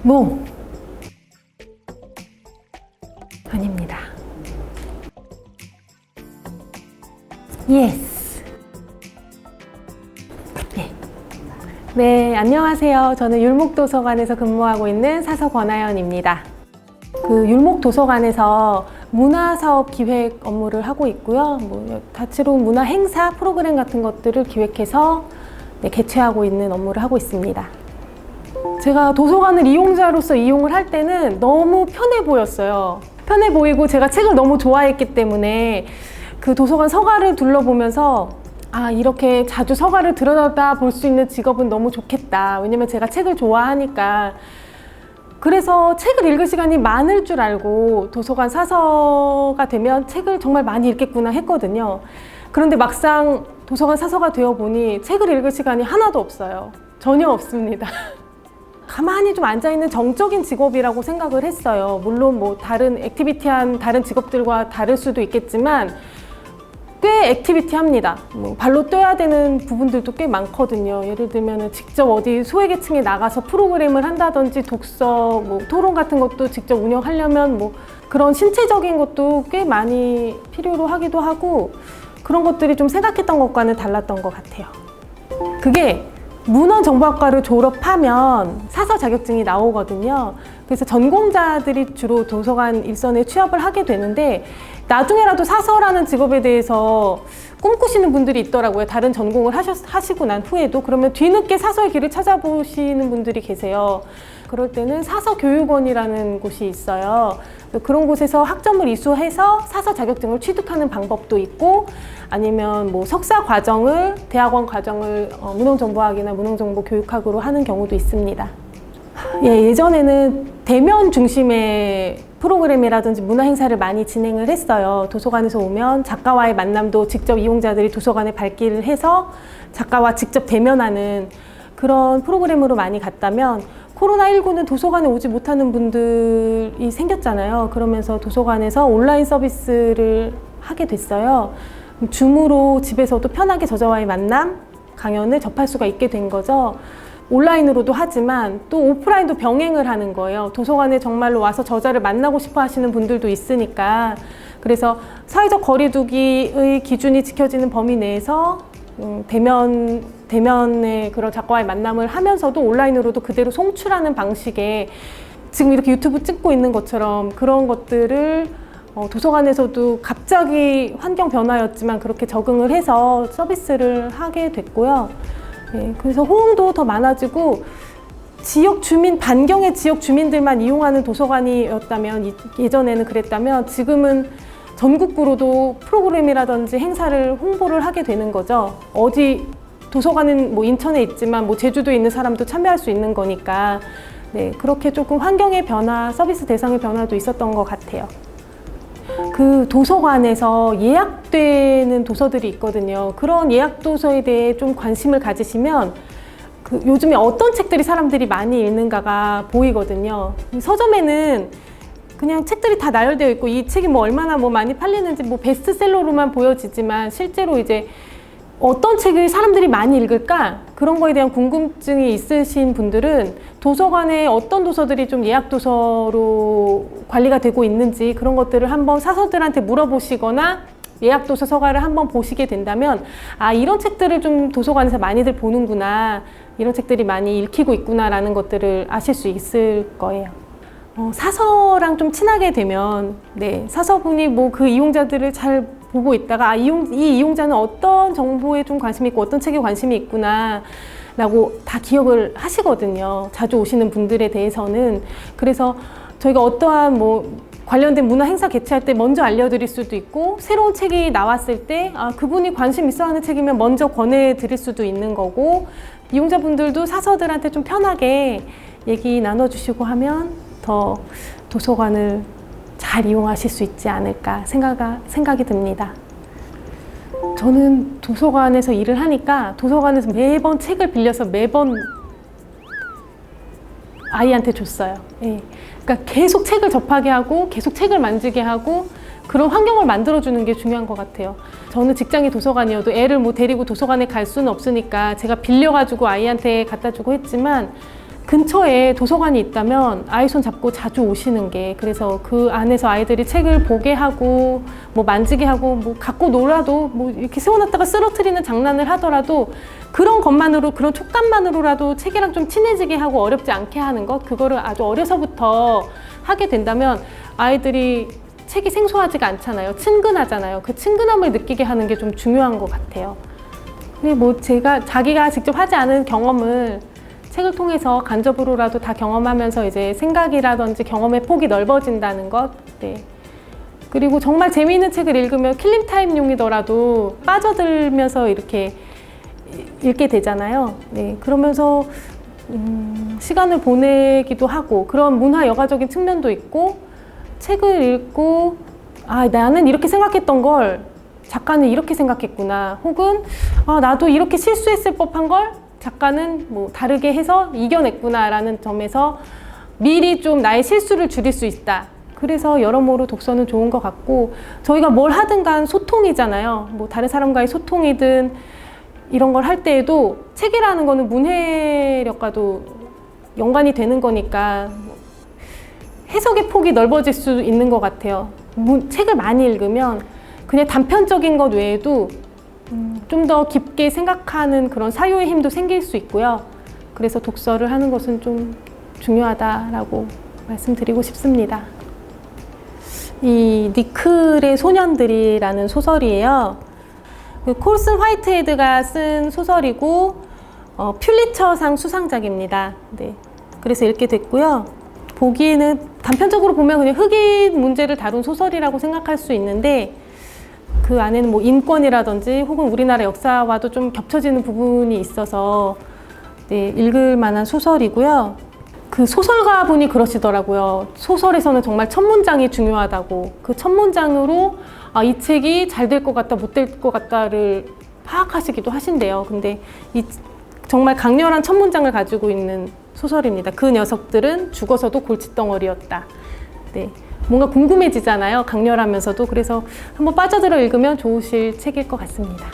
No. 아닙니다. Yes. 네, 안녕하세요. 저는 율목도서관에서 근무하고 있는 사서 권하연입니다. 율목도서관에서 문화사업 기획 업무를 하고 있고요. 다채로운 문화 행사, 프로그램 같은 것들을 기획해서 개최하고 있는 업무를 하고 있습니다. 제가 도서관을 이용자로서 이용을 할 때는 너무 편해 보였어요. 편해 보이고 제가 책을 너무 좋아했기 때문에 그 도서관 서가를 둘러보면서 이렇게 자주 서가를 들여다 볼 수 있는 직업은 너무 좋겠다. 왜냐면 제가 책을 좋아하니까. 그래서 책을 읽을 시간이 많을 줄 알고 도서관 사서가 되면 책을 정말 많이 읽겠구나 했거든요. 그런데 막상 도서관 사서가 되어 보니 책을 읽을 시간이 하나도 없어요. 전혀 없습니다. 가만히 좀 앉아있는 정적인 직업이라고 생각을 했어요. 물론 다른 액티비티한 다른 직업들과 다를 수도 있겠지만 꽤 액티비티합니다. 발로 뛰어야 되는 부분들도 꽤 많거든요. 예를 들면 직접 어디 소외계층에 나가서 프로그램을 한다든지 독서, 토론 같은 것도 직접 운영하려면 그런 신체적인 것도 꽤 많이 필요로 하기도 하고 그런 것들이 좀 생각했던 것과는 달랐던 것 같아요. 그게 문헌정보학과를 졸업하면 사서 자격증이 나오거든요. 그래서 전공자들이 주로 도서관 일선에 취업을 하게 되는데 나중에라도 사서라는 직업에 대해서 꿈꾸시는 분들이 있더라고요. 다른 전공을 하시고 난 후에도. 그러면 뒤늦게 사서의 길을 찾아보시는 분들이 계세요. 그럴 때는 사서교육원이라는 곳이 있어요. 그런 곳에서 학점을 이수해서 사서 자격증을 취득하는 방법도 있고 아니면 석사 과정을, 대학원 과정을 문헌정보학이나 문헌정보교육학으로 하는 경우도 있습니다. 예전에는 대면 중심의 프로그램이라든지 문화행사를 많이 진행을 했어요. 도서관에서 오면 작가와의 만남도 직접 이용자들이 도서관에 발길을 해서 작가와 직접 대면하는 그런 프로그램으로 많이 갔다면 코로나19는 도서관에 오지 못하는 분들이 생겼잖아요. 그러면서 도서관에서 온라인 서비스를 하게 됐어요. 줌으로 집에서도 편하게 저자와의 만남, 강연을 접할 수가 있게 된 거죠. 온라인으로도 하지만 또 오프라인도 병행을 하는 거예요. 도서관에 정말로 와서 저자를 만나고 싶어 하시는 분들도 있으니까. 그래서 사회적 거리두기의 기준이 지켜지는 범위 내에서 대면의 그런 작가와의 만남을 하면서도 온라인으로도 그대로 송출하는 방식의 지금 이렇게 유튜브 찍고 있는 것처럼 그런 것들을 도서관에서도 갑자기 환경 변화였지만 그렇게 적응을 해서 서비스를 하게 됐고요. 그래서 호응도 더 많아지고 지역 주민, 반경의 지역 주민들만 이용하는 도서관이었다면 예전에는 그랬다면 지금은 전국구로도 프로그램이라든지 행사를 홍보를 하게 되는 거죠. 어디 도서관은 인천에 있지만 제주도에 있는 사람도 참여할 수 있는 거니까 그렇게 조금 환경의 변화, 서비스 대상의 변화도 있었던 것 같아요. 그 도서관에서 예약되는 도서들이 있거든요. 그런 예약 도서에 대해 좀 관심을 가지시면 요즘에 어떤 책들이 사람들이 많이 읽는가가 보이거든요. 서점에는 그냥 책들이 다 나열되어 있고 이 책이 얼마나 많이 팔리는지 베스트셀러로만 보여지지만 실제로 이제 어떤 책을 사람들이 많이 읽을까? 그런 거에 대한 궁금증이 있으신 분들은 도서관에 어떤 도서들이 좀 예약 도서로 관리가 되고 있는지 그런 것들을 한번 사서들한테 물어보시거나 예약 도서 서가를 한번 보시게 된다면 이런 책들을 좀 도서관에서 많이들 보는구나, 이런 책들이 많이 읽히고 있구나라는 것들을 아실 수 있을 거예요. 사서랑 좀 친하게 되면 사서분이 그 이용자들을 잘 보고 있다가 이 이용자는 어떤 정보에 좀 관심이 있고 어떤 책에 관심이 있구나 라고 다 기억을 하시거든요. 자주 오시는 분들에 대해서는. 그래서 저희가 어떠한 관련된 문화 행사 개최할 때 먼저 알려드릴 수도 있고 새로운 책이 나왔을 때 그분이 관심 있어 하는 책이면 먼저 권해드릴 수도 있는 거고 이용자분들도 사서들한테 좀 편하게 얘기 나눠주시고 하면 더 도서관을 잘 이용하실 수 있지 않을까 생각이 듭니다. 저는 도서관에서 일을 하니까 도서관에서 매번 책을 빌려서 매번 아이한테 줬어요. 그러니까 계속 책을 접하게 하고 계속 책을 만지게 하고 그런 환경을 만들어주는 게 중요한 것 같아요. 저는 직장이 도서관이어도 애를 데리고 도서관에 갈 수는 없으니까 제가 빌려가지고 아이한테 갖다 주고 했지만 근처에 도서관이 있다면 아이 손 잡고 자주 오시는 게, 그래서 그 안에서 아이들이 책을 보게 하고 뭐 만지게 하고 뭐 갖고 놀아도 뭐 이렇게 세워놨다가 쓰러뜨리는 장난을 하더라도 그런 것만으로, 그런 촉감만으로라도 책이랑 좀 친해지게 하고 어렵지 않게 하는 것, 그거를 아주 어려서부터 하게 된다면 아이들이 책이 생소하지가 않잖아요. 친근하잖아요. 그 친근함을 느끼게 하는 게 좀 중요한 것 같아요. 근데 뭐 자기가 직접 하지 않은 경험을 책을 통해서 간접으로라도 다 경험하면서 이제 생각이라든지 경험의 폭이 넓어진다는 것. 네. 그리고 정말 재미있는 책을 읽으면 킬링타임용이더라도 빠져들면서 이렇게 읽게 되잖아요. 네. 그러면서 시간을 보내기도 하고, 그런 문화 여가적인 측면도 있고, 책을 읽고 아, 나는 이렇게 생각했던 걸 작가는 이렇게 생각했구나, 혹은 나도 이렇게 실수했을 법한 걸 작가는 뭐 다르게 해서 이겨냈구나 라는 점에서 미리 좀 나의 실수를 줄일 수 있다. 그래서 여러모로 독서는 좋은 것 같고, 저희가 뭘 하든 간 소통이잖아요. 뭐 다른 사람과의 소통이든 이런 걸 할 때에도 책이라는 거는 문해력과도 연관이 되는 거니까 해석의 폭이 넓어질 수 있는 것 같아요. 책을 많이 읽으면 그냥 단편적인 것 외에도 좀 더 깊게 생각하는 그런 사유의 힘도 생길 수 있고요. 그래서 독서를 하는 것은 좀 중요하다라고 말씀드리고 싶습니다. 이 니클의 소년들이라는 소설이에요. 그 콜슨 화이트헤드가 쓴 소설이고 퓰리처상 수상작입니다. 네. 그래서 읽게 됐고요. 보기에는 단편적으로 보면 그냥 흑인 문제를 다룬 소설이라고 생각할 수 있는데, 그 안에는 뭐 인권이라든지 혹은 우리나라 역사와도 좀 겹쳐지는 부분이 있어서 네, 읽을 만한 소설이고요. 그 소설가분이 그러시더라고요. 소설에서는 정말 첫 문장이 중요하다고. 그 첫 문장으로 이 책이 잘 될 것 같다, 못 될 것 같다를 파악하시기도 하신대요. 근데 이 정말 강렬한 첫 문장을 가지고 있는 소설입니다. 그 녀석들은 죽어서도 골칫덩어리였다. 네. 뭔가 궁금해지잖아요. 강렬하면서도. 그래서 한번 빠져들어 읽으면 좋으실 책일 것 같습니다.